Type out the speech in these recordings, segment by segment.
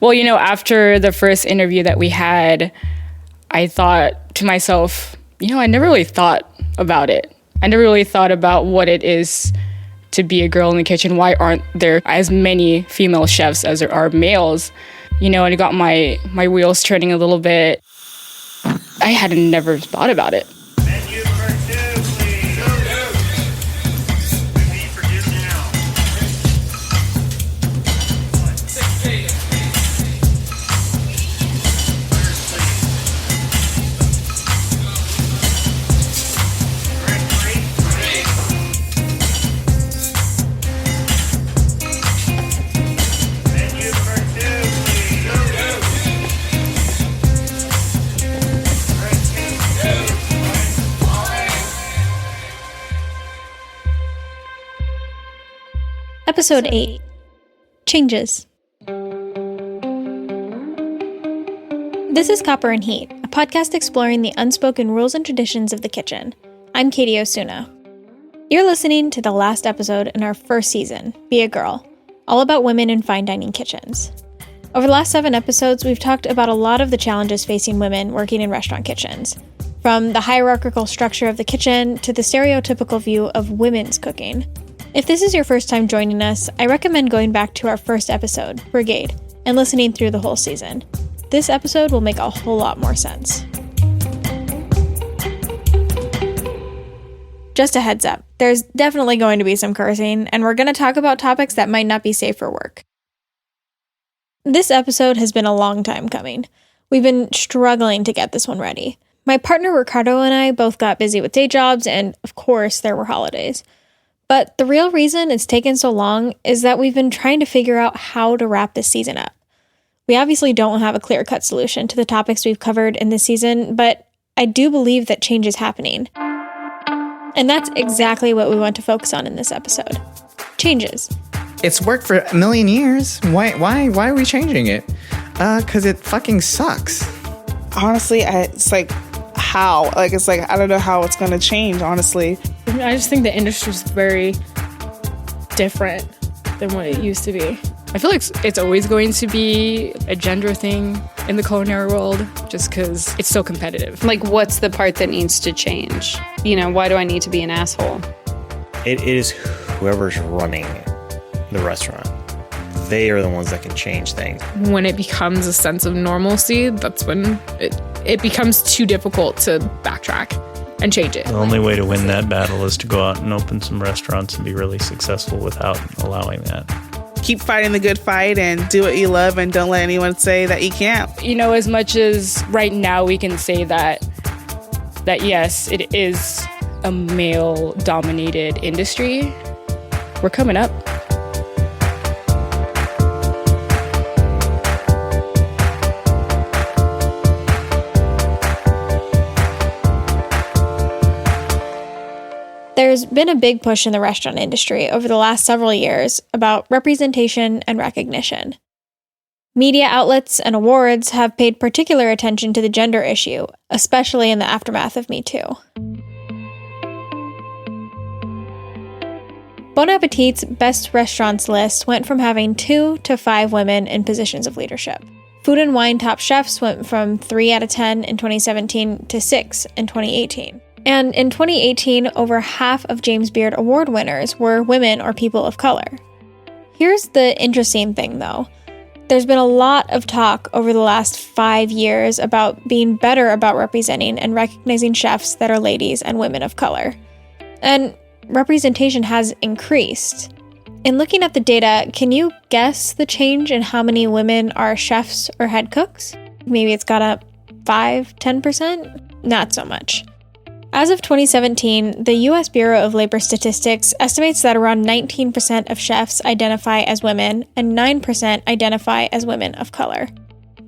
Well, after the first interview that we had, I thought to myself, I never really thought about it. I never really thought about what it is to be a girl in the kitchen. Why aren't there as many female chefs as there are males? And it got my wheels turning a little bit. I had never thought about it. Menu number 2, please. Repeat for you now. Menu number 2, please. Episode 8. Changes. This is Copper and Heat, a podcast exploring the unspoken rules and traditions of the kitchen. I'm Katie Osuna. You're listening to the last episode in our first season, Be a Girl, all about women in fine dining kitchens. Over the last 7 episodes, we've talked about a lot of the challenges facing women working in restaurant kitchens, from the hierarchical structure of the kitchen to the stereotypical view of women's cooking. If this is your first time joining us, I recommend going back to our first episode, Brigade, and listening through the whole season. This episode will make a whole lot more sense. Just a heads up, there's definitely going to be some cursing, and we're going to talk about topics that might not be safe for work. This episode has been a long time coming. We've been struggling to get this one ready. My partner Ricardo and I both got busy with day jobs, and of course there were holidays. But the real reason it's taken so long is that we've been trying to figure out how to wrap this season up. We obviously don't have a clear-cut solution to the topics we've covered in this season, but I do believe that change is happening. And that's exactly what we want to focus on in this episode. Changes. It's worked for a million years. Why are we changing it? 'Cause it fucking sucks. Honestly, it's like, how? Like, it's like, I don't know how it's going to change, honestly. I just think the industry is very different than what it used to be. I feel like it's always going to be a gender thing in the culinary world, just because it's so competitive. Like, what's the part that needs to change? Why do I need to be an asshole? It is whoever's running the restaurant. They are the ones that can change things. When it becomes a sense of normalcy, that's when it becomes too difficult to backtrack and change it. The only way to win that battle is to go out and open some restaurants and be really successful without allowing that. Keep fighting the good fight and do what you love and don't let anyone say that you can't. As much as right now we can say that yes, it is a male-dominated industry, we're coming up. There's been a big push in the restaurant industry over the last several years about representation and recognition. Media outlets and awards have paid particular attention to the gender issue, especially in the aftermath of Me Too. Bon Appetit's Best Restaurants list went from having 2 to 5 women in positions of leadership. Food and Wine top chefs went from 3 out of 10 in 2017 to 6 in 2018. And in 2018, over half of James Beard Award winners were women or people of color. Here's the interesting thing, though. There's been a lot of talk over the last 5 years about being better about representing and recognizing chefs that are ladies and women of color. And representation has increased. In looking at the data, can you guess the change in how many women are chefs or head cooks? Maybe it's got up 5-10%? Not so much. As of 2017, the U.S. Bureau of Labor Statistics estimates that around 19% of chefs identify as women and 9% identify as women of color.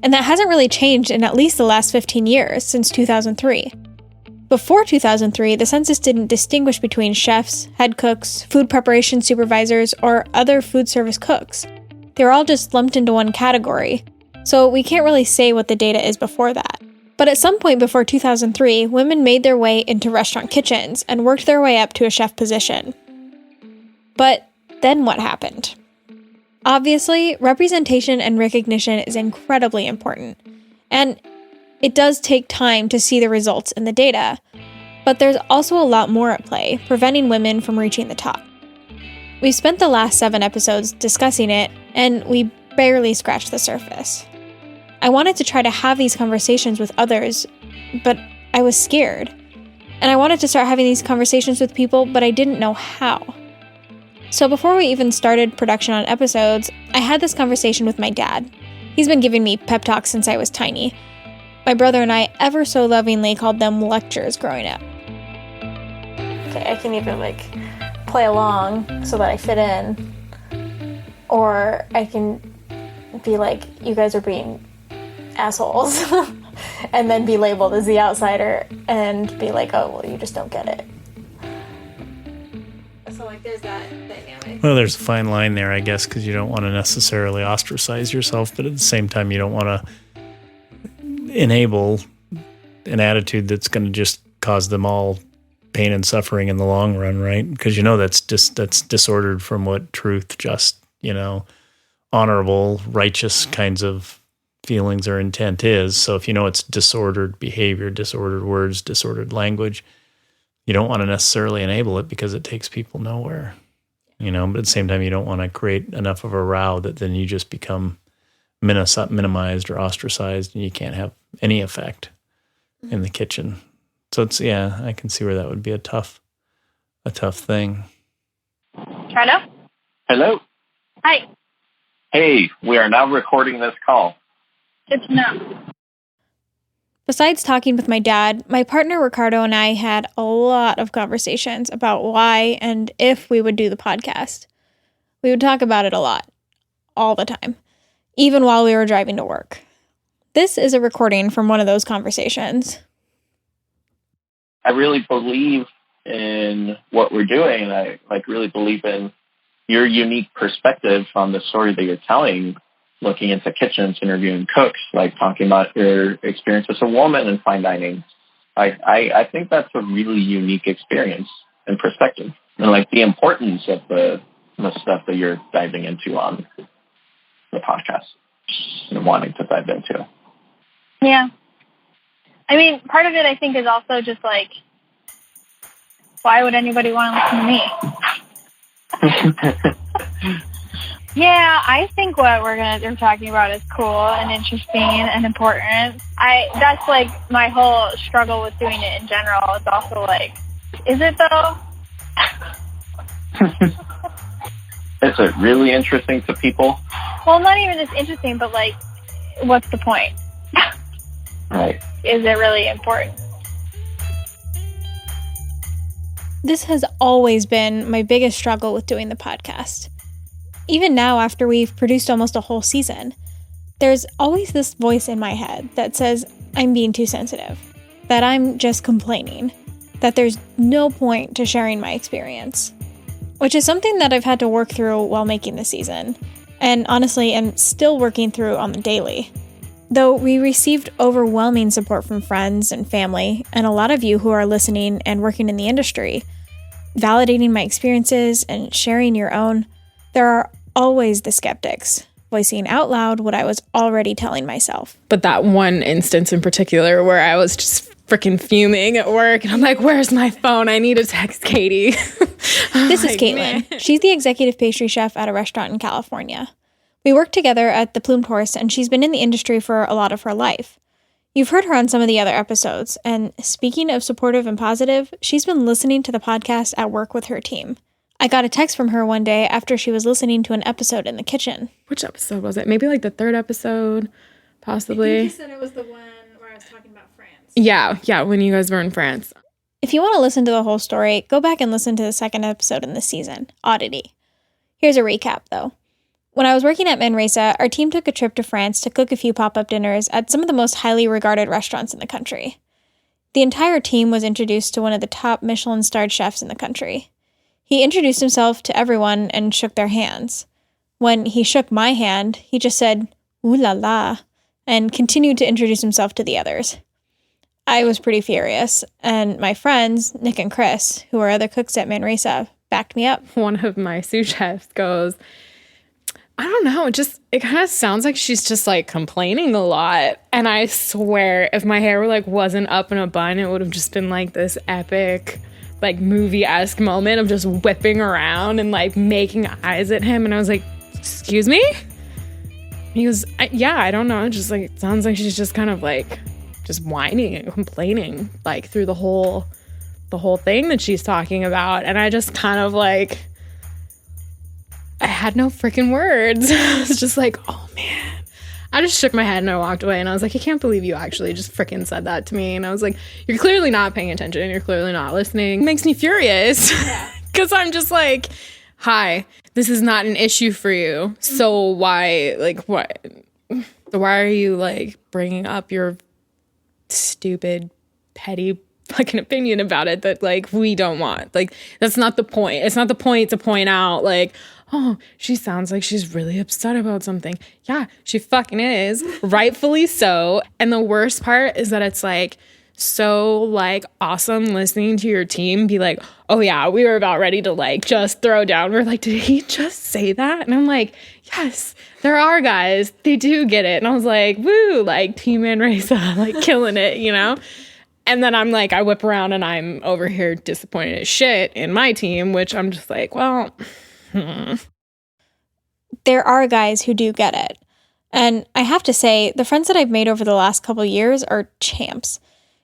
And that hasn't really changed in at least the last 15 years, since 2003. Before 2003, the census didn't distinguish between chefs, head cooks, food preparation supervisors, or other food service cooks. They were all just lumped into one category, so we can't really say what the data is before that. But at some point before 2003, women made their way into restaurant kitchens and worked their way up to a chef position. But then what happened? Obviously, representation and recognition is incredibly important, and it does take time to see the results in the data, but there's also a lot more at play, preventing women from reaching the top. We've spent the last 7 episodes discussing it, and we barely scratched the surface. I wanted to try to have these conversations with others, but I was scared. And I wanted to start having these conversations with people, but I didn't know how. So before we even started production on episodes, I had this conversation with my dad. He's been giving me pep talks since I was tiny. My brother and I ever so lovingly called them lectures growing up. Okay, I can either play along so that I fit in, or I can be like, you guys are being assholes, and then be labeled as the outsider and be like, oh, well, you just don't get it. So there's that dynamic. Well, there's a fine line there, I guess, because you don't want to necessarily ostracize yourself, but at the same time, you don't want to enable an attitude that's going to just cause them all pain and suffering in the long run, right? Because that's disordered from what truth, just, honorable, righteous kinds of feelings or intent is. So if it's disordered behavior, disordered words, disordered language, you don't want to necessarily enable it because it takes people nowhere, but at the same time, you don't want to create enough of a row that then you just become minimized or ostracized and you can't have any effect in the kitchen. So I can see where that would be a tough thing. Hello? Hello. Hi. Hey, we are now recording this call. Good to know. Besides talking with my dad, my partner Ricardo and I had a lot of conversations about why and if we would do the podcast. We would talk about it a lot, all the time, even while we were driving to work. This is a recording from one of those conversations. I really believe in what we're doing, and I really believe in your unique perspective on the story that you're telling, looking into kitchens, interviewing cooks, talking about your experience as a woman in fine dining. I think that's a really unique experience and perspective, and the importance of the stuff that you're diving into on the podcast and wanting to dive into. Yeah. I mean, part of it, I think, is also just why would anybody want to listen to me? Yeah, I think what we're talking about is cool and interesting and important. That's my whole struggle with doing it in general. It's also is it though? Is it really interesting to people? Well, not even just interesting, but what's the point? Right. Is it really important? This has always been my biggest struggle with doing the podcast. Even now, after we've produced almost a whole season, there's always this voice in my head that says I'm being too sensitive, that I'm just complaining, that there's no point to sharing my experience, which is something that I've had to work through while making the season, and honestly am still working through on the daily. Though we received overwhelming support from friends and family, and a lot of you who are listening and working in the industry, validating my experiences and sharing your own, there are always the skeptics, voicing out loud what I was already telling myself. But that one instance in particular where I was just freaking fuming at work, and I'm like, where's my phone? I need to text Katie. This is Caitlin. Man. She's the executive pastry chef at a restaurant in California. We work together at the Plumed Horse, and she's been in the industry for a lot of her life. You've heard her on some of the other episodes, and speaking of supportive and positive, she's been listening to the podcast at work with her team. I got a text from her one day after she was listening to an episode in the kitchen. Which episode was it? Maybe the 3rd episode, possibly. I think you said it was the one where I was talking about France. Yeah, when you guys were in France. If you want to listen to the whole story, go back and listen to the 2nd episode in this season, Oddity. Here's a recap, though. When I was working at Manresa, our team took a trip to France to cook a few pop-up dinners at some of the most highly regarded restaurants in the country. The entire team was introduced to one of the top Michelin-starred chefs in the country. He introduced himself to everyone and shook their hands. When he shook my hand, he just said, "Ooh la la," and continued to introduce himself to the others. I was pretty furious, and my friends, Nick and Chris, who are other cooks at Manresa, backed me up. One of my sous chefs goes, I don't know. It kind of sounds like she's just like complaining a lot. And I swear, if my hair wasn't up in a bun, it would have just been like this epic, like movie-esque moment of just whipping around and like making eyes at him. And I was like, excuse me? He goes, yeah, I don't know. Just like, it sounds like she's just kind of like just whining and complaining like through the whole thing that she's talking about. And I just kind of like, I had no freaking words. I was just like, oh man. I just shook my head and I walked away and I was like, I can't believe you actually just freaking said that to me. And I was like, you're clearly not paying attention. You're clearly not listening. It makes me furious because I'm just like, hi, this is not an issue for you. So why are you like bringing up your stupid, petty fucking opinion about it that like we don't want? Like, that's not the point. It's not the point to point out like, oh, she sounds like she's really upset about something. Yeah, she fucking is. Rightfully so. And the worst part is that it's like so like awesome listening to your team be like, oh yeah, we were about ready to like just throw down. We're like, did he just say that? And I'm like, yes, there are guys. They do get it. And I was like, woo, like Team Manresa, like killing it, you know? And then I'm like, I whip around and I'm over here disappointed as shit in my team, which I'm just like, well... There are guys who do get it. And I have to say, the friends that I've made over the last couple years are champs.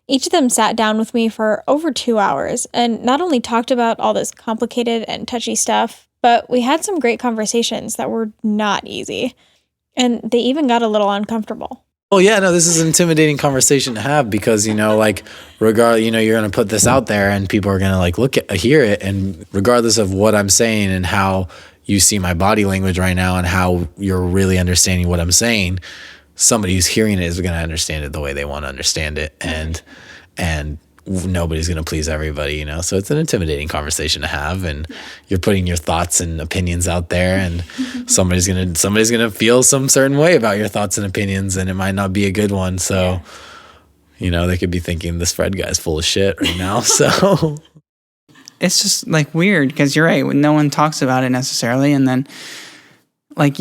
Each of them sat down with me for over 2 hours and not only talked about all this complicated and touchy stuff, but we had some great conversations that were not easy. And they even got a little uncomfortable. Well, yeah, no, this is an intimidating conversation to have because, you know, like, you're going to put this out there and people are going to, like, hear it. And regardless of what I'm saying and how you see my body language right now and how you're really understanding what I'm saying, somebody who's hearing it is going to understand it the way they want to understand it. And nobody's going to please everybody, you know? So it's an intimidating conversation to have. And you're putting your thoughts and opinions out there and somebody's going to feel some certain way about your thoughts and opinions and it might not be a good one. So, you know, they could be thinking this Fred guy's full of shit right now. So it's just like weird because you're right. No one talks about it necessarily. And then like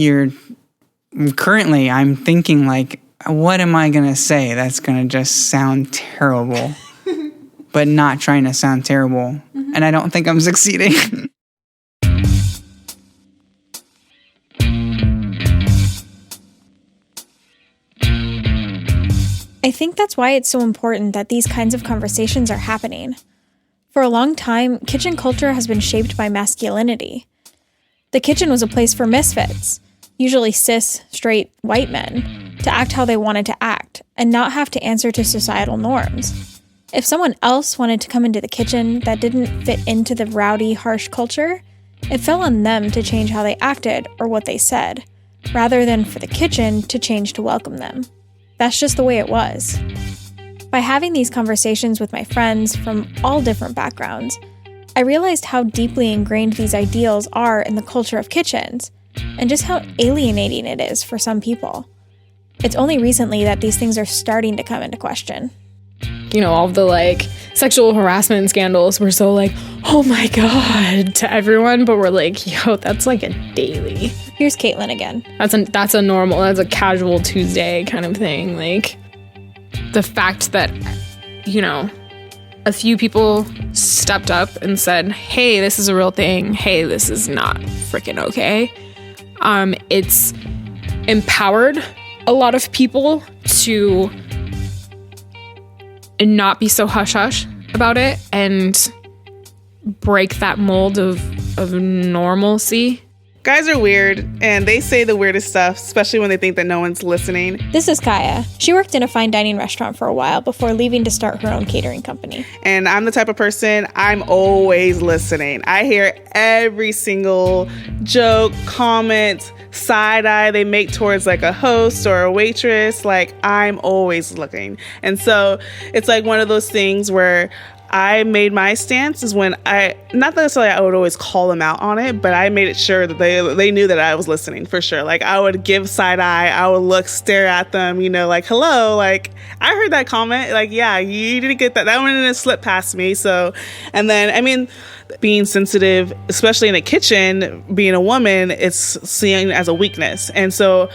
currently I'm thinking like, what am I going to say that's going to just sound terrible? But not trying to sound terrible. And I don't think I'm succeeding. I think that's why it's so important that these kinds of conversations are happening. For a long time, kitchen culture has been shaped by masculinity. The kitchen was a place for misfits, usually cis, straight, white men, to act how they wanted to act and not have to answer to societal norms. If someone else wanted to come into the kitchen that didn't fit into the rowdy, harsh culture, it fell on them to change how they acted or what they said, rather than for the kitchen to change to welcome them. That's just the way it was. By having these conversations with my friends from all different backgrounds, I realized how deeply ingrained these ideals are in the culture of kitchens, and just how alienating it is for some people. It's only recently that these things are starting to come into question. You know, all of the like sexual harassment scandals were so like, oh my God, to everyone, but we're like, yo, that's like a daily. Here's Caitlin again. That's a casual Tuesday kind of thing. Like the fact that, you know, a few people stepped up and said, hey, this is a real thing. Hey, this is not freaking okay. It's empowered a lot of people to not be so hush-hush about it and break that mold of normalcy. Guys are weird, and they say the weirdest stuff, especially when they think that no one's listening. This is Kaya. She worked in a fine dining restaurant for a while before leaving to start her own catering company. And I'm the type of person, I'm always listening. I hear every single joke, comment, side eye they make towards like a host or a waitress. Like, I'm always looking. And so it's like one of those things where I made my stance is when not necessarily I would always call them out on it, but I made it sure that they knew that I was listening for sure. Like I would give side eye, I would look, stare at them, like, hello, like I heard that comment, like, yeah, you didn't get that. That one didn't slip past me. So, and then, I mean, being sensitive, especially in a kitchen, being a woman, it's seen as a weakness. And so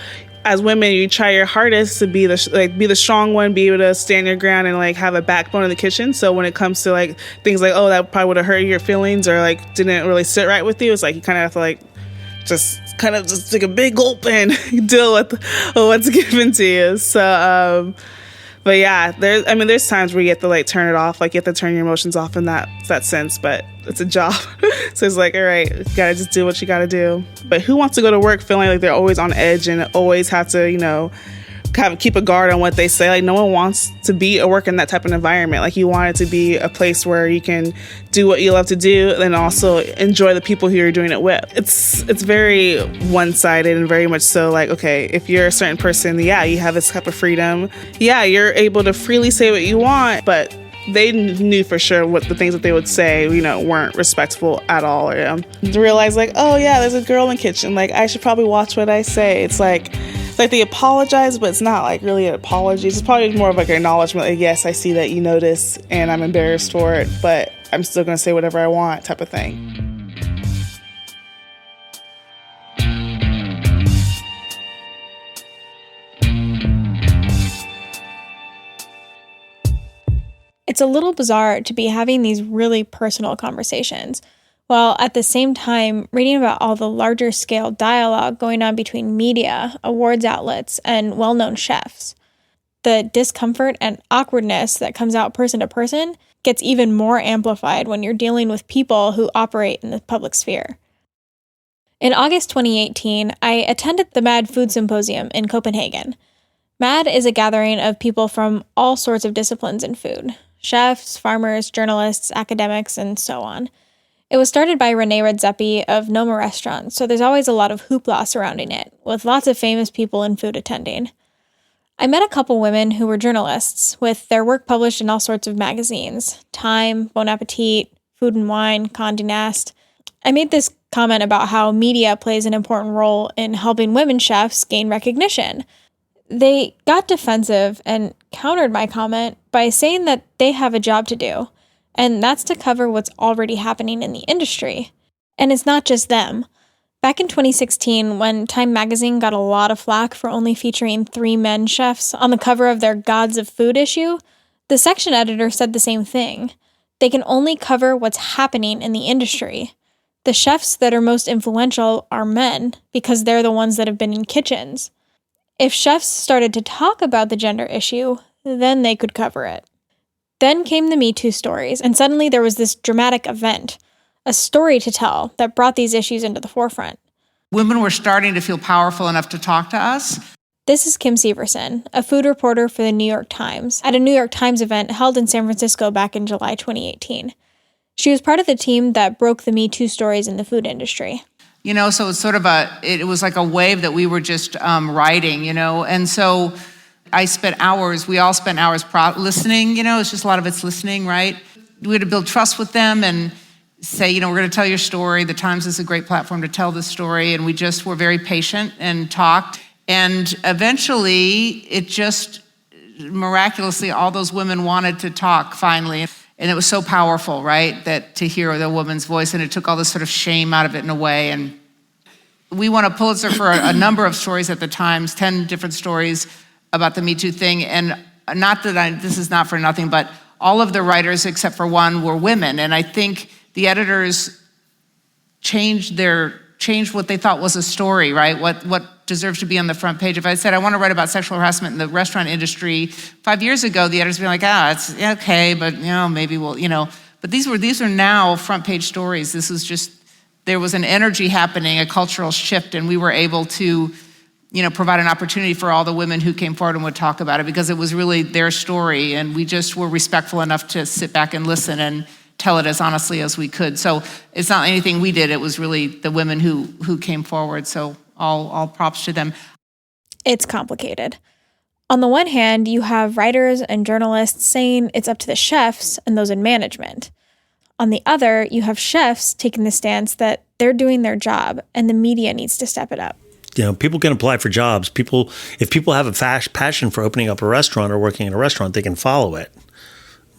as women, you try your hardest to be the strong one, be able to stand your ground and like have a backbone in the kitchen. So when it comes to like things like, oh, that probably would have hurt your feelings or like didn't really sit right with you, it's like you kind of have to like just take a big gulp and deal with what's given to you. So, but yeah, there's times where you have to like turn it off, like you have to turn your emotions off in that sense, but it's a job. So it's like, all right, you gotta just do what you gotta do. But who wants to go to work feeling like they're always on edge and always have to, keep a guard on what they say? Like no one wants to be or work in that type of environment. Like you want it to be a place where you can do what you love to do and also enjoy the people who you're doing it with. It's very one-sided and very much so like, okay, if you're a certain person, yeah, you have this type of freedom. Yeah, you're able to freely say what you want, but they knew for sure what the things that they would say, weren't respectful at all. To realize like, oh yeah, there's a girl in the kitchen. Like I should probably watch what I say. It's like they apologize, but it's not like really an apology. It's probably more of like an acknowledgement. Like, yes, I see that you notice and I'm embarrassed for it, but I'm still going to say whatever I want type of thing. It's a little bizarre to be having these really personal conversations, while at the same time reading about all the larger scale dialogue going on between media, awards outlets, and well-known chefs. The discomfort and awkwardness that comes out person to person gets even more amplified when you're dealing with people who operate in the public sphere. In August 2018, I attended the MAD Food Symposium in Copenhagen. MAD is a gathering of people from all sorts of disciplines in food: chefs, farmers, journalists, academics, and so on. It was started by Renee Redzepi of Noma Restaurants, so there's always a lot of hoopla surrounding it, with lots of famous people in food attending. I met a couple women who were journalists, with their work published in all sorts of magazines: Time, Bon Appetit, Food and Wine, Condé Nast. I made this comment about how media plays an important role in helping women chefs gain recognition. They got defensive and countered my comment by saying that they have a job to do, and that's to cover what's already happening in the industry. And it's not just them. Back in 2016, when Time magazine got a lot of flack for only featuring 3 men chefs on the cover of their Gods of Food issue, the section editor said the same thing. They can only cover what's happening in the industry. The chefs that are most influential are men, because they're the ones that have been in kitchens. If chefs started to talk about the gender issue, then they could cover it. Then came the Me Too stories, and suddenly there was this dramatic event, a story to tell that brought these issues into the forefront. Women were starting to feel powerful enough to talk to us. This is Kim Severson, a food reporter for the New York Times, at a New York Times event held in San Francisco back in July 2018. She was part of the team that broke the Me Too stories in the food industry. So it's sort of it was like a wave that we were just riding, and so I spent hours, we all spent hours listening, it's just a lot of it's listening, right? We had to build trust with them and say, we're going to tell your story. The Times is a great platform to tell the story, and we just were very patient and talked, and eventually it just miraculously, all those women wanted to talk finally. And it was so powerful, right, that to hear the woman's voice, and it took all this sort of shame out of it in a way. And we won a Pulitzer for a number of stories at the Times, 10 different stories about the Me Too thing. And not that this is not for nothing, but all of the writers except for one were women. And I think the editors changed what they thought was a story, right? What deserves to be on the front page. If I said I want to write about sexual harassment in the restaurant industry 5 years ago, the editors would be like, it's okay, but maybe we'll, But these are now front page stories. This was just, there was an energy happening, a cultural shift, and we were able to, provide an opportunity for all the women who came forward and would talk about it, because it was really their story, and we just were respectful enough to sit back and listen and tell it as honestly as we could. So it's not anything we did, it was really the women who came forward. So all props to them. It's complicated. On the one hand, you have writers and journalists saying it's up to the chefs and those in management. On the other, you have chefs taking the stance that they're doing their job and the media needs to step it up. People can apply for jobs. If people have a passion for opening up a restaurant or working in a restaurant, they can follow it.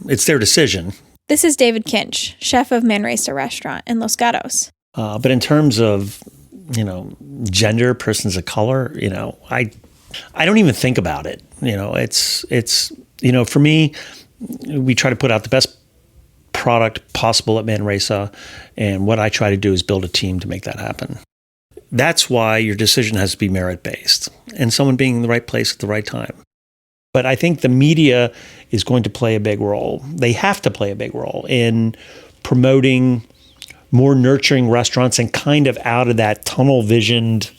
It's their decision. This is David Kinch, chef of Manresa Restaurant in Los Gatos. But in terms of, gender, persons of color, I don't even think about it. It's for me, we try to put out the best product possible at Manresa, and what I try to do is build a team to make that happen. That's why your decision has to be merit-based and someone being in the right place at the right time. But I think the media is going to play a big role. They have to play a big role in promoting more nurturing restaurants and kind of out of that tunnel-visioned,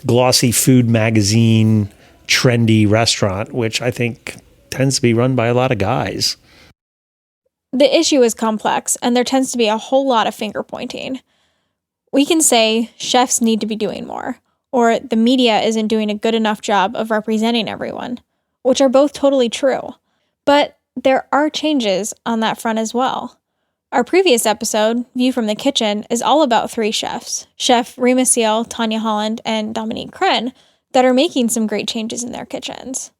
glossy food magazine, trendy restaurant, which I think tends to be run by a lot of guys. The issue is complex, and there tends to be a whole lot of finger-pointing. We can say chefs need to be doing more, or the media isn't doing a good enough job of representing everyone, which are both totally true. But there are changes on that front as well. Our previous episode, View from the Kitchen, is all about 3 chefs, Chef Rima Seal, Tanya Holland, and Dominique Kren, that are making some great changes in their kitchens.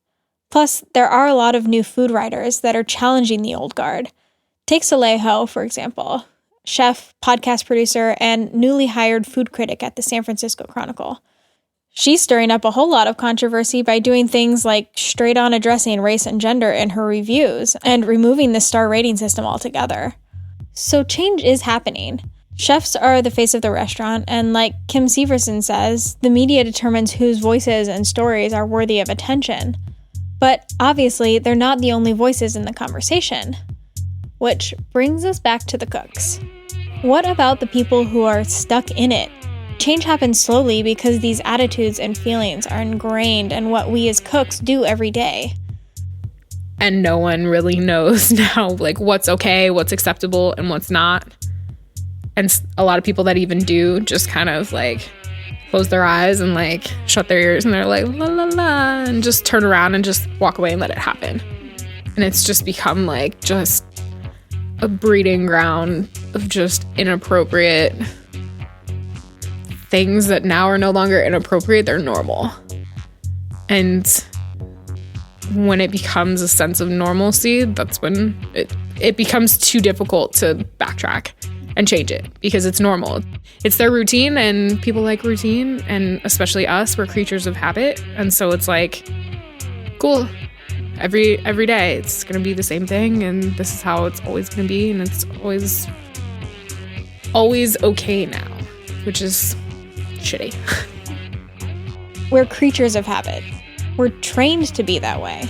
Plus, there are a lot of new food writers that are challenging the old guard. Take Soleil Ho, for example, chef, podcast producer, and newly hired food critic at the San Francisco Chronicle. She's stirring up a whole lot of controversy by doing things like straight on addressing race and gender in her reviews and removing the star rating system altogether. So change is happening. Chefs are the face of the restaurant, and like Kim Severson says, the media determines whose voices and stories are worthy of attention. But obviously, they're not the only voices in the conversation. Which brings us back to the cooks. What about the people who are stuck in it? Change happens slowly because these attitudes and feelings are ingrained in what we as cooks do every day. And no one really knows now, what's okay, what's acceptable, and what's not. And a lot of people that even do just kind of, close their eyes and, shut their ears, and they're like, la, la, la, and just turn around and just walk away and let it happen. And it's just become, just a breeding ground of just inappropriate things that now are no longer inappropriate, they're normal. And when it becomes a sense of normalcy, that's when it becomes too difficult to backtrack and change it because it's normal. It's their routine, and people like routine, and especially us, we're creatures of habit. And so it's cool. Every day it's going to be the same thing, and this is how it's always going to be, and it's always okay now, which is shitty. We're creatures of habit. We're trained to be that way.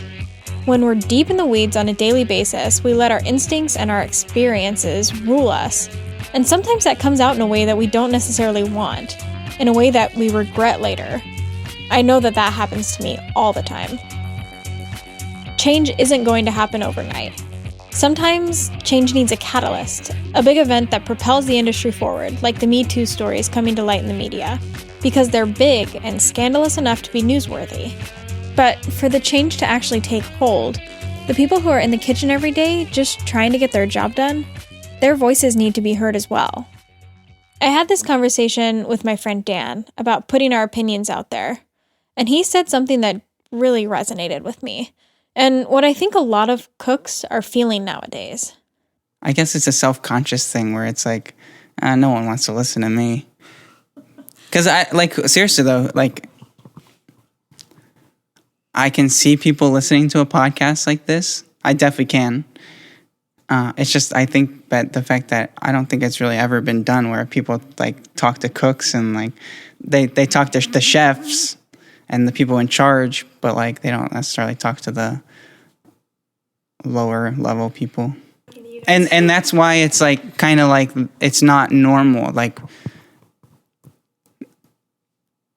When we're deep in the weeds on a daily basis, we let our instincts and our experiences rule us. And sometimes that comes out in a way that we don't necessarily want, in a way that we regret later. I know that happens to me all the time. Change isn't going to happen overnight. Sometimes change needs a catalyst, a big event that propels the industry forward, like the Me Too stories coming to light in the media, because they're big and scandalous enough to be newsworthy. But for the change to actually take hold, the people who are in the kitchen every day just trying to get their job done, their voices need to be heard as well. I had this conversation with my friend Dan about putting our opinions out there, and he said something that really resonated with me, and what I think a lot of cooks are feeling nowadays. I guess it's a self-conscious thing where it's no one wants to listen to me. Because seriously though, I can see people listening to a podcast like this. I definitely can. It's just, I think that the fact that I don't think it's really ever been done where people talk to cooks and they talk to the chefs and the people in charge, but they don't necessarily talk to the lower level people. And that's why it's it's not normal.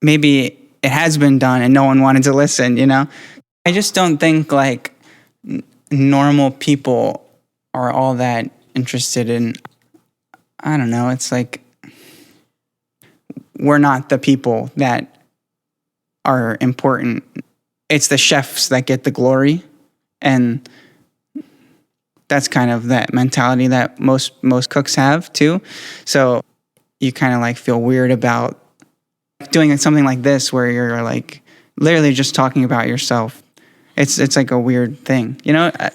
Maybe it has been done and no one wanted to listen, I just don't think normal people are all that interested in, I don't know, it's we're not the people that are important it's the chefs that get the glory. And that's kind of that mentality that most cooks have too. So you kind of like feel weird about doing something like this where you're like literally just talking about yourself. It's like a weird thing, you know? I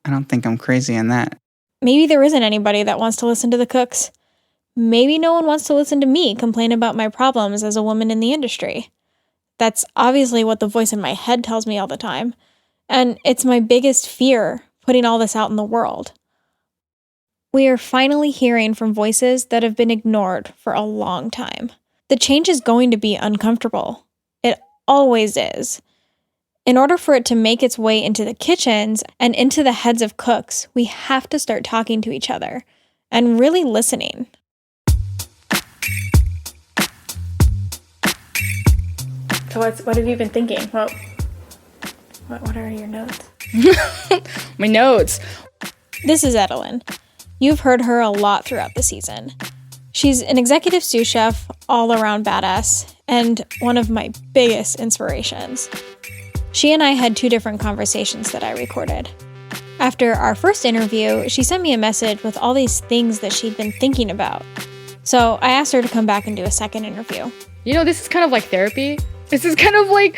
don't think I'm crazy in that. Maybe there isn't anybody that wants to listen to the cooks. Maybe no one wants to listen to me complain about my problems as a woman in the industry. That's obviously what the voice in my head tells me all the time. And it's my biggest fear, putting all this out in the world. We are finally hearing from voices that have been ignored for a long time. The change is going to be uncomfortable. It always is. In order for it to make its way into the kitchens and into the heads of cooks, we have to start talking to each other and really listening. So what have you been thinking? What are your notes? My notes. This is Edelyn. You've heard her a lot throughout the season. She's an executive sous chef, all-around badass, and one of my biggest inspirations. She and I had 2 different conversations that I recorded. After our first interview, she sent me a message with all these things that she'd been thinking about. So I asked her to come back and do a second interview. You know, this is kind of like therapy. This is kind of like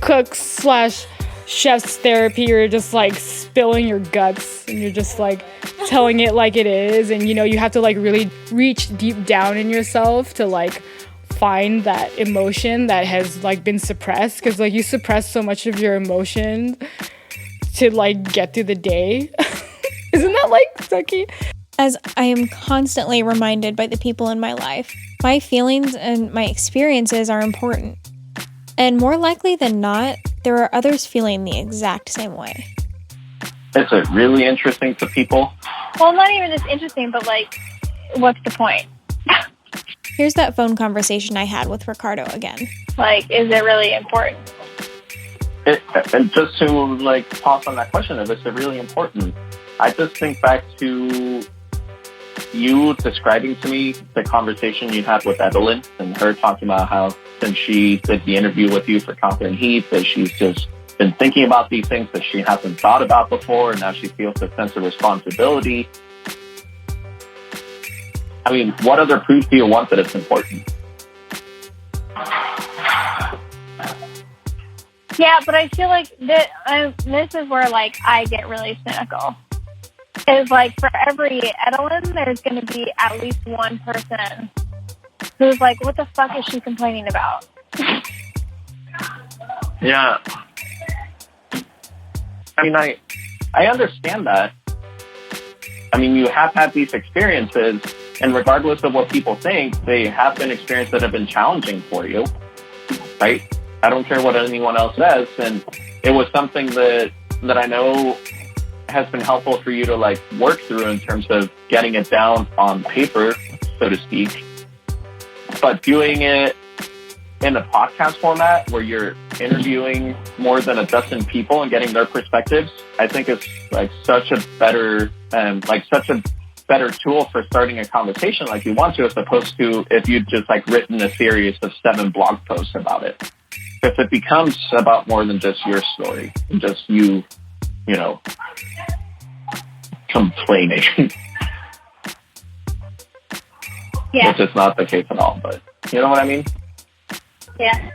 cooks/chef's therapy. You're just like spilling your guts and you're just like telling it like it is. And you know, you have to like really reach deep down in yourself to like find that emotion that has like been suppressed, because like you suppress so much of your emotion to like get through the day. Isn't that like sucky? As I am constantly reminded by the people in my life, my feelings and my experiences are important. And more likely than not, there are others feeling the exact same way. Is it really interesting to people? Well, not even just interesting, but like, what's the point? Here's that phone conversation I had with Ricardo again. Like, is it really important? And just to like pause on that question of is it really important? I just think back to you describing to me the conversation you had with Edelyn and her talking about how since she did the interview with you for Confident Heat that she's just been thinking about these things that she hasn't thought about before, and now she feels a sense of responsibility. I mean, what other proof do you want that it's important? Yeah, but I feel like this is where like I get really cynical. Is like for every Edelyn, there's going to be at least one person who's like, what the fuck is she complaining about? Yeah. I mean, I understand that. I mean, you have had these experiences, and regardless of what people think, they have been experiences that have been challenging for you, right? I don't care what anyone else says, and it was something that I know has been helpful for you to like work through in terms of getting it down on paper, so to speak. But doing it in a podcast format where you're interviewing more than a dozen people and getting their perspectives, I think is like such a better tool for starting a conversation like you want to, as opposed to if you'd just like written a series of 7 blog posts about it. Because it becomes about more than just your story, just you know, complaining. Yeah. Which is not the case at all, but you know what I mean? Yeah.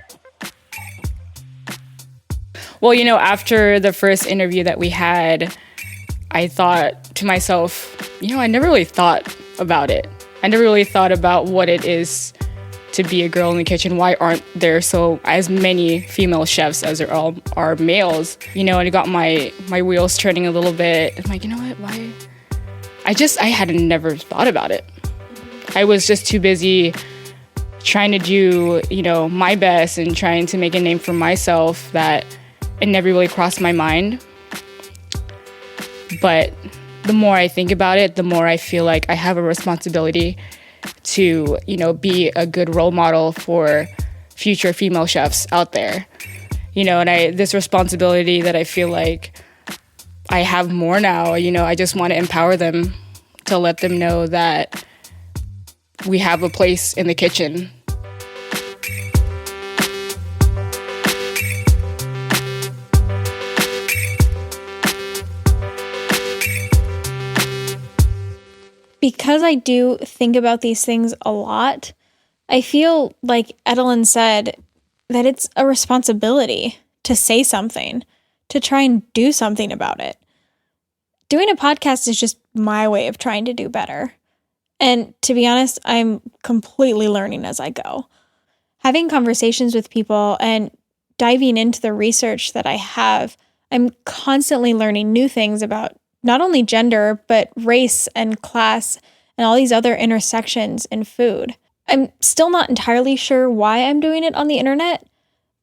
Well, you know, after the first interview that we had, I thought to myself, you know, I never really thought about it. I never really thought about what it is to be a girl in the kitchen. Why aren't there as many female chefs as there are males? You know, and it got my wheels turning a little bit. I'm like, you know what? Why? I had never thought about it. I was just too busy trying to do, you know, my best and trying to make a name for myself that it never really crossed my mind. But the more I think about it, the more I feel like I have a responsibility to, you know, be a good role model for future female chefs out there. You know, and this responsibility that I feel like I have more now, you know, I just want to empower them to let them know that we have a place in the kitchen. because I do think about these things a lot, I feel like Edelyn said that it's a responsibility to say something, to try and do something about it. Doing a podcast is just my way of trying to do better. And to be honest, I'm completely learning as I go. Having conversations with people and diving into the research that I have, I'm constantly learning new things about not only gender, but race and class and all these other intersections in food. I'm still not entirely sure why I'm doing it on the internet,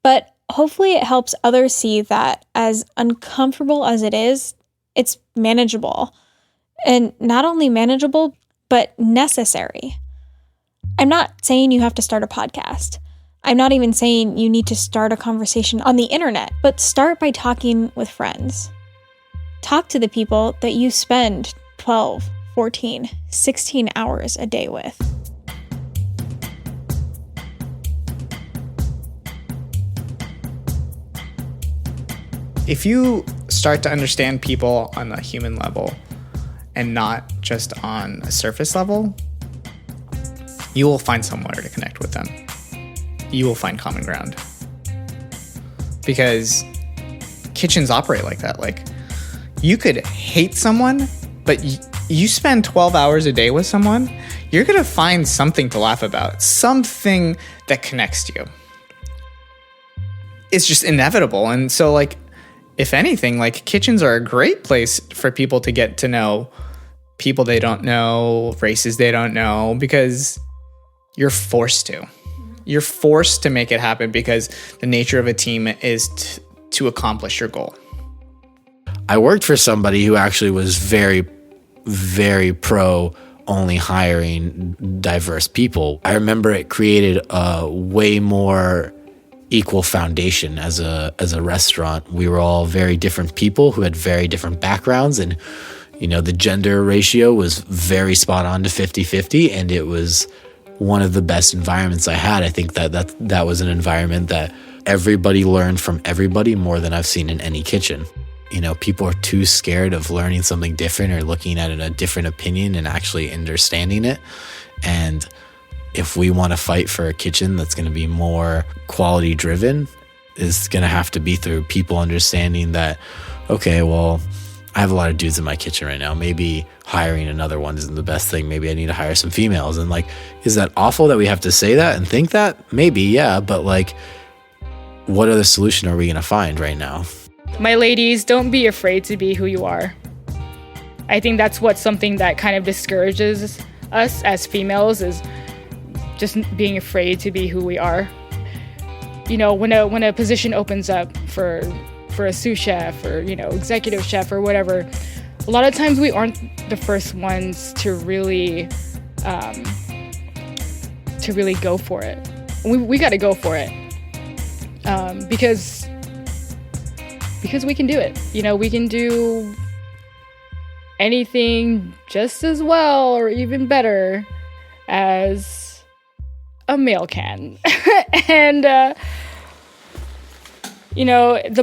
but hopefully it helps others see that as uncomfortable as it is, it's manageable. And not only manageable, but necessary. I'm not saying you have to start a podcast. I'm not even saying you need to start a conversation on the internet, but start by talking with friends. Talk to the people that you spend 12, 14, 16 hours a day with. If you start to understand people on a human level and not just on a surface level, you will find somewhere to connect with them. You will find common ground. Because kitchens operate like that. Like, you could hate someone, but you spend 12 hours a day with someone, you're going to find something to laugh about, something that connects you. It's just inevitable. And so, like, if anything, like, kitchens are a great place for people to get to know people they don't know, races they don't know, because you're forced to. You're forced to make it happen because the nature of a team is to accomplish your goal. I worked for somebody who actually was very, very pro only hiring diverse people. I remember it created a way more equal foundation as a restaurant. We were all very different people who had very different backgrounds, and the gender ratio was very spot on to 50-50, and it was one of the best environments I had. I think that was an environment that everybody learned from everybody more than I've seen in any kitchen. People are too scared of learning something different or looking at a different opinion and actually understanding it. And if we want to fight for a kitchen that's going to be more quality driven, it's going to have to be through people understanding that, okay, well, I have a lot of dudes in my kitchen right now. Maybe hiring another one isn't the best thing. Maybe I need to hire some females. And like, is that awful that we have to say that and think that? Maybe, yeah. But like, what other solution are we going to find right now? My ladies, don't be afraid to be who you are. I think that's something that kind of discourages us as females, is just being afraid to be who we are. When a position opens up for a sous chef or executive chef or whatever, a lot of times we aren't the first ones to really go for it. We got to go for it because we can do it. We can do anything just as well or even better as a male can. And the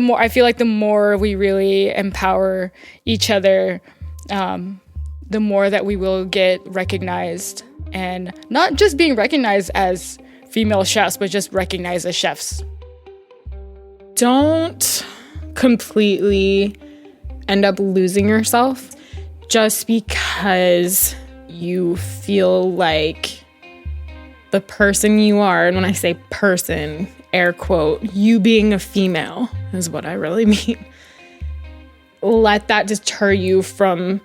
more I feel like the more we really empower each other, the more that we will get recognized, and not just being recognized as female chefs, but just recognized as chefs. Don't completely end up losing yourself just because you feel like the person you are, and when I say person, air quote, you being a female is what I really mean. Let that deter you from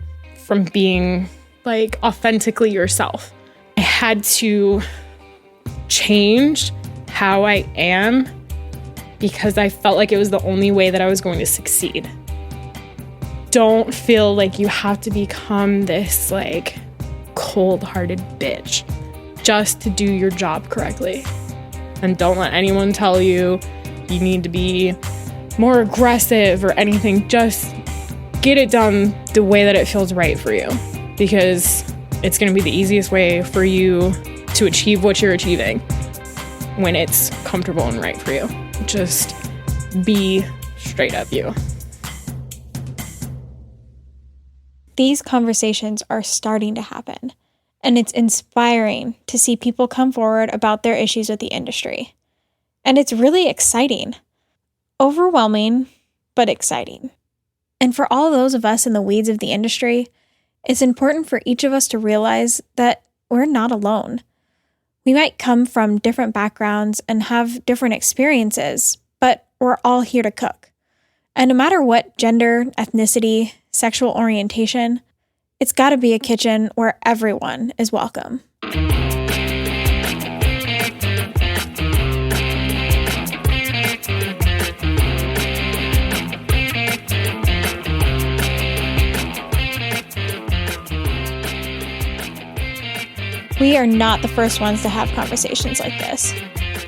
being like authentically yourself. I had to change how I am because I felt like it was the only way that I was going to succeed. Don't feel like you have to become this like cold-hearted bitch just to do your job correctly. And don't let anyone tell you you need to be more aggressive or anything. Just get it done the way that it feels right for you, because it's going to be the easiest way for you to achieve what you're achieving when it's comfortable and right for you. Just be straight up you. These conversations are starting to happen. And it's inspiring to see people come forward about their issues with the industry. And it's really exciting. Overwhelming, but exciting. And for all those of us in the weeds of the industry, it's important for each of us to realize that we're not alone. We might come from different backgrounds and have different experiences, but we're all here to cook. And no matter what gender, ethnicity, sexual orientation, it's got to be a kitchen where everyone is welcome. We are not the first ones to have conversations like this.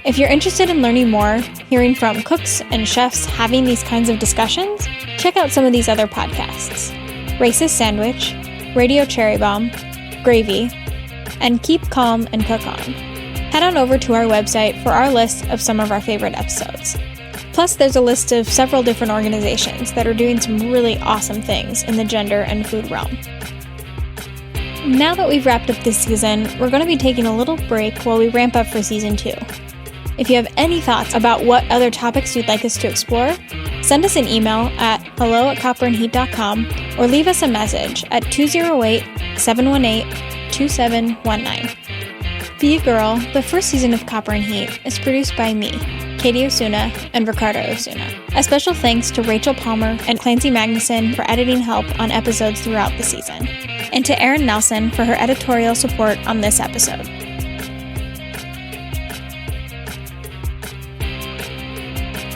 If you're interested in learning more, hearing from cooks and chefs having these kinds of discussions, check out some of these other podcasts: Racist Sandwich, Radio Cherry Bomb, Gravy, and Keep Calm and Cook On. Head on over to our website for our list of some of our favorite episodes. Plus, there's a list of several different organizations that are doing some really awesome things in the gender and food realm. Now that we've wrapped up this season, we're going to be taking a little break while we ramp up for season 2. If you have any thoughts about what other topics you'd like us to explore, send us an email at hello@copperandheat.com or leave us a message at 208-718-2719. Be a Girl, the first season of Copper and Heat, is produced by me, Katie Osuna, and Ricardo Osuna. A special thanks to Rachel Palmer and Clancy Magnuson for editing help on episodes throughout the season, and to Erin Nelson for her editorial support on this episode.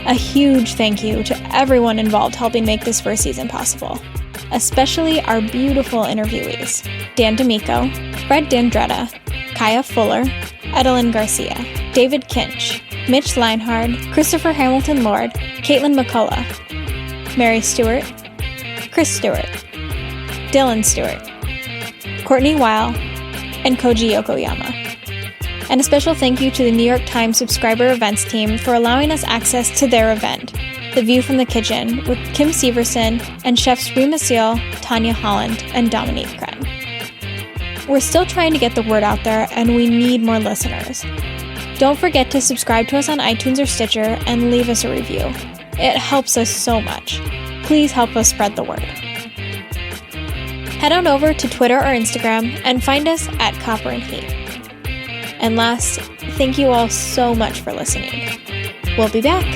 A huge thank you to everyone involved helping make this first season possible, especially our beautiful interviewees: Dan D'Amico, Fred D'Andretta, Kaya Fuller, Edelyn Garcia, David Kinch, Mitch Leinhard, Christopher Hamilton Lord, Caitlin McCullough, Mary Stewart, Chris Stewart, Dylan Stewart, Courtney Weil, and Koji Yokoyama. And a special thank you to the New York Times subscriber events team for allowing us access to their event, The View from the Kitchen, with Kim Severson and chefs Rima Seal, Tanya Holland, and Dominique Kren. We're still trying to get the word out there, and we need more listeners. Don't forget to subscribe to us on iTunes or Stitcher and leave us a review. It helps us so much. Please help us spread the word. Head on over to Twitter or Instagram and find us at Copper and Heat. And last, thank you all so much for listening. We'll be back.